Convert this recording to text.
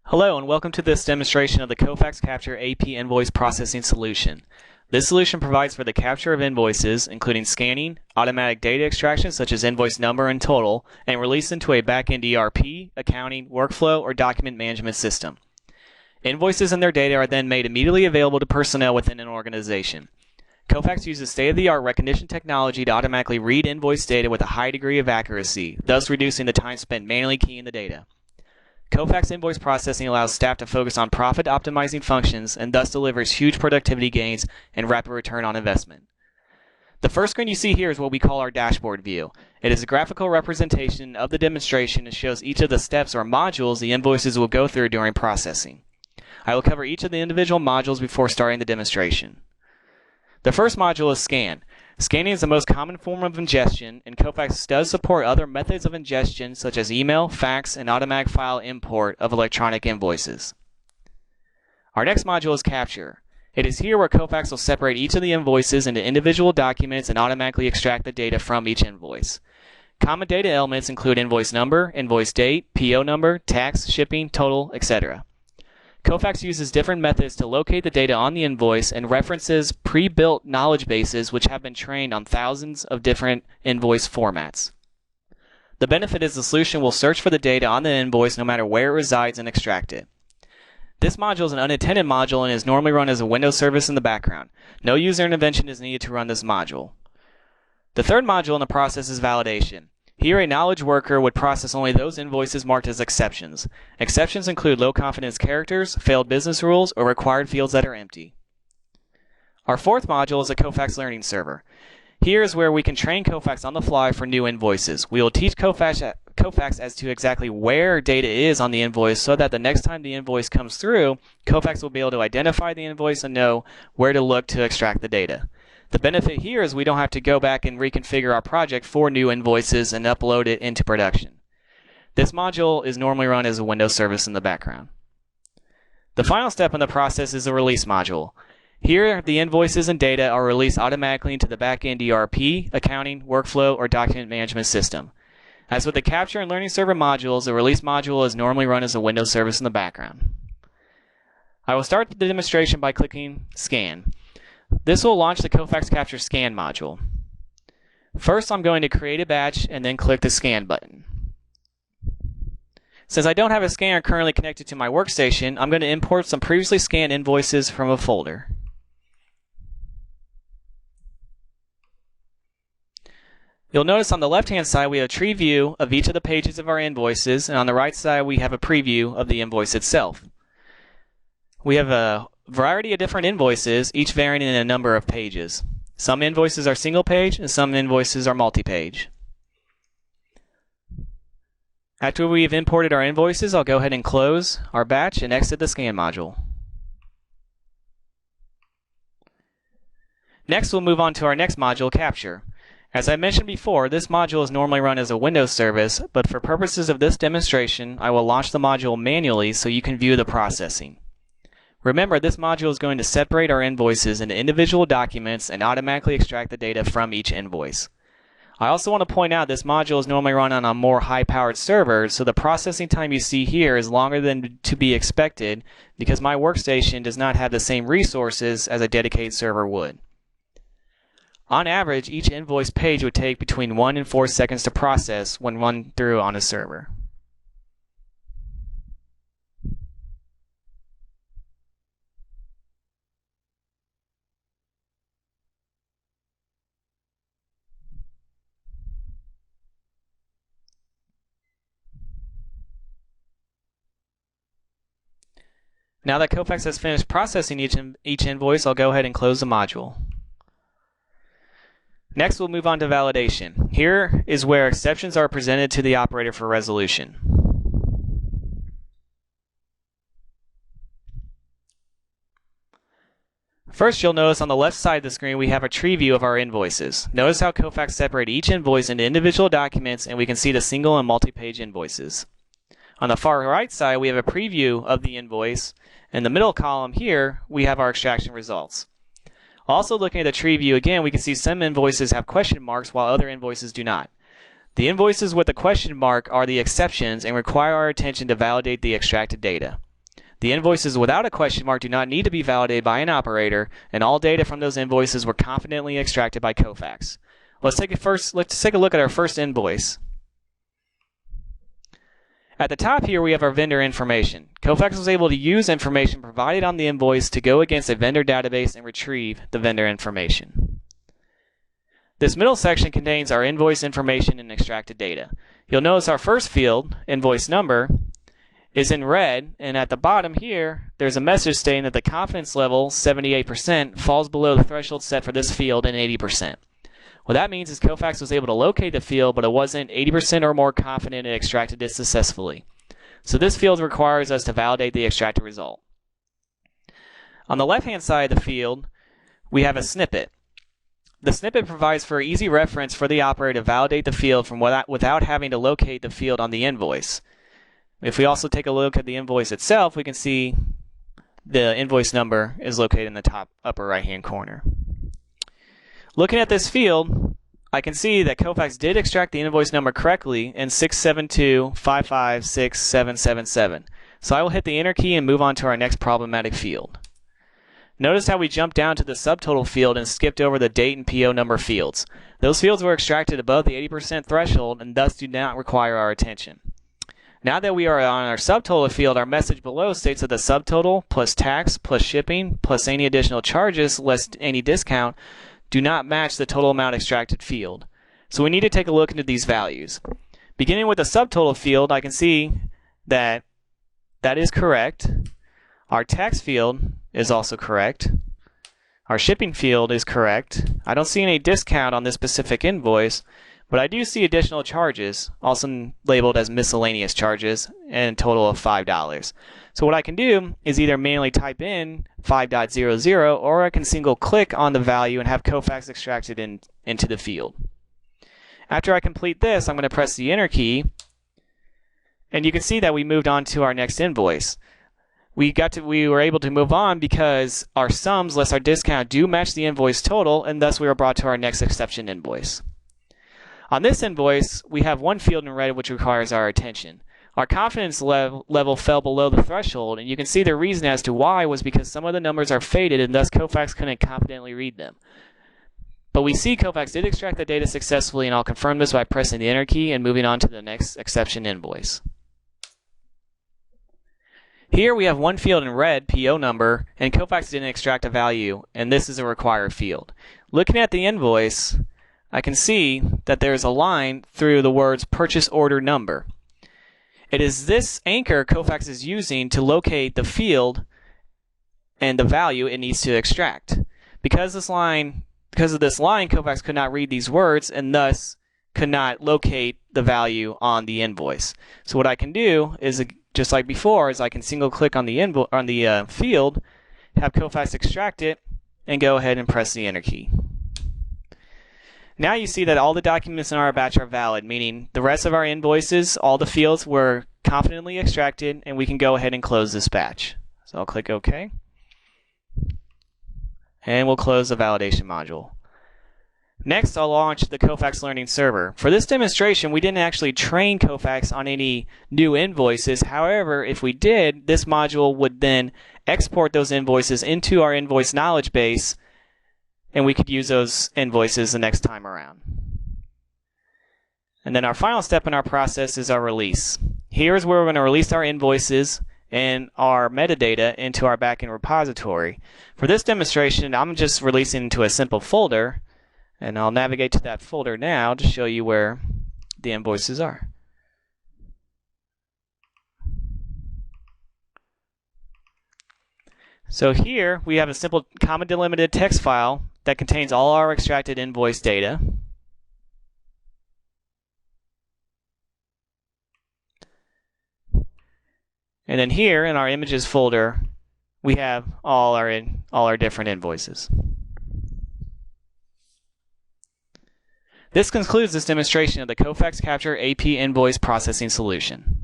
Hello and welcome to this demonstration of the Kofax Capture AP invoice processing solution. This solution provides for the capture of invoices, including scanning, automatic data extraction such as invoice number and total, and release into a back-end ERP, accounting, workflow, or document management system. Invoices and their data are then made immediately available to personnel within an organization. Kofax uses state-of-the-art recognition technology to automatically read invoice data with a high degree of accuracy, thus reducing the time spent manually keying the data. Kofax invoice processing allows staff to focus on profit-optimizing functions and thus delivers huge productivity gains and rapid return on investment. The first screen you see here is what we call our dashboard view. It is a graphical representation of the demonstration and shows each of the steps or modules the invoices will go through during processing. I will cover each of the individual modules before starting the demonstration. The first module is Scan. Scanning is the most common form of ingestion, and Kofax does support other methods of ingestion such as email, fax, and automatic file import of electronic invoices. Our next module is Capture. It is here where Kofax will separate each of the invoices into individual documents and automatically extract the data from each invoice. Common data elements include invoice number, invoice date, PO number, tax, shipping, total, etc. Kofax uses different methods to locate the data on the invoice and references pre-built knowledge bases which have been trained on thousands of different invoice formats. The benefit is the solution will search for the data on the invoice no matter where it resides and extract it. This module is an unattended module and is normally run as a Windows service in the background. No user intervention is needed to run this module. The third module in the process is Validation. Here, a knowledge worker would process only those invoices marked as exceptions. Exceptions include low confidence characters, failed business rules, or required fields that are empty. Our fourth module is a Kofax Learning Server. Here is where we can train Kofax on the fly for new invoices. We will teach Kofax as to exactly where data is on the invoice so that the next time the invoice comes through, Kofax will be able to identify the invoice and know where to look to extract the data. The benefit here is we don't have to go back and reconfigure our project for new invoices and upload it into production. This module is normally run as a Windows service in the background. The final step in the process is the Release module. Here, the invoices and data are released automatically into the back-end ERP, accounting, workflow, or document management system. As with the Capture and Learning Server modules, the Release module is normally run as a Windows service in the background. I will start the demonstration by clicking Scan. This will launch the Kofax Capture Scan module. First, I'm going to create a batch and then click the Scan button. Since I don't have a scanner currently connected to my workstation, I'm going to import some previously scanned invoices from a folder. You'll notice on the left-hand side we have a tree view of each of the pages of our invoices, and on the right side we have a preview of the invoice itself. We have a variety of different invoices, each varying in a number of pages. Some invoices are single page and some invoices are multi-page. After we've imported our invoices, I'll go ahead and close our batch and exit the Scan module. Next, we'll move on to our next module, Capture. As I mentioned before, this module is normally run as a Windows service, but for purposes of this demonstration, I will launch the module manually so you can view the processing. Remember, this module is going to separate our invoices into individual documents and automatically extract the data from each invoice. I also want to point out this module is normally run on a more high-powered server, so the processing time you see here is longer than to be expected because my workstation does not have the same resources as a dedicated server would. On average, each invoice page would take between 1 and 4 seconds to process when run through on a server. Now that Kofax has finished processing each invoice, I'll go ahead and close the module. Next, we'll move on to Validation. Here is where exceptions are presented to the operator for resolution. First, you'll notice on the left side of the screen we have a tree view of our invoices. Notice how Kofax separated each invoice into individual documents, and we can see the single and multi-page invoices. On the far right side, we have a preview of the invoice. In the middle column here, we have our extraction results. Also looking at the tree view again, we can see some invoices have question marks while other invoices do not. The invoices with the question mark are the exceptions and require our attention to validate the extracted data. The invoices without a question mark do not need to be validated by an operator, and all data from those invoices were confidently extracted by Kofax. Let's take a look at our first invoice. At the top here, we have our vendor information. Kofax was able to use information provided on the invoice to go against a vendor database and retrieve the vendor information. This middle section contains our invoice information and extracted data. You'll notice our first field, invoice number, is in red, and at the bottom here, there's a message stating that the confidence level, 78%, falls below the threshold set for this field in 80%. What that means is Kofax was able to locate the field, but it wasn't 80% or more confident it extracted it successfully. So this field requires us to validate the extracted result. On the left-hand side of the field, we have a snippet. The snippet provides for easy reference for the operator to validate the field from without having to locate the field on the invoice. If we also take a look at the invoice itself, we can see the invoice number is located in the top upper right-hand corner. Looking at this field, I can see that Kofax did extract the invoice number correctly in 672556777. So I will hit the enter key and move on to our next problematic field. Notice how we jumped down to the subtotal field and skipped over the date and PO number fields. Those fields were extracted above the 80% threshold and thus do not require our attention. Now that we are on our subtotal field, our message below states that the subtotal plus tax plus shipping plus any additional charges less any discount do not match the total amount extracted field. So we need to take a look into these values. Beginning with the subtotal field, I can see that that is correct. Our tax field is also correct. Our shipping field is correct. I don't see any discount on this specific invoice, but I do see additional charges, also labeled as miscellaneous charges, and a total of $5. So what I can do is either manually type in 5.00, or I can single click on the value and have Kofax extracted into the field. After I complete this, I'm going to press the enter key, and you can see that we moved on to our next invoice. We were able to move on because our sums less our discount do match the invoice total, and thus we were brought to our next exception invoice. On this invoice, we have one field in red which requires our attention. Our confidence level fell below the threshold, and you can see the reason as to why was because some of the numbers are faded and thus Kofax couldn't confidently read them. But we see Kofax did extract the data successfully, and I'll confirm this by pressing the enter key and moving on to the next exception invoice. Here we have one field in red, PO number, and Kofax didn't extract a value, and this is a required field. Looking at the invoice, I can see that there's a line through the words purchase order number. It is this anchor Kofax is using to locate the field and the value it needs to extract. Because of this line, Kofax could not read these words and thus could not locate the value on the invoice. So what I can do is, just like before, is I can single click on the field, have Kofax extract it, and go ahead and press the enter key. Now you see that all the documents in our batch are valid, meaning the rest of our invoices, all the fields were confidently extracted, and we can go ahead and close this batch. So I'll click OK, and we'll close the validation module. Next, I'll launch the Kofax Learning Server. For this demonstration, we didn't actually train Kofax on any new invoices. However, if we did, this module would then export those invoices into our invoice knowledge base, and we could use those invoices the next time around. And then our final step in our process is our release. Here's where we're going to release our invoices and our metadata into our backend repository. For this demonstration, I'm just releasing into a simple folder, and I'll navigate to that folder now to show you where the invoices are. So here we have a simple comma delimited text file that contains all our extracted invoice data. And then here in our images folder, we have all our different invoices. This concludes this demonstration of the Kofax Capture AP Invoice Processing Solution.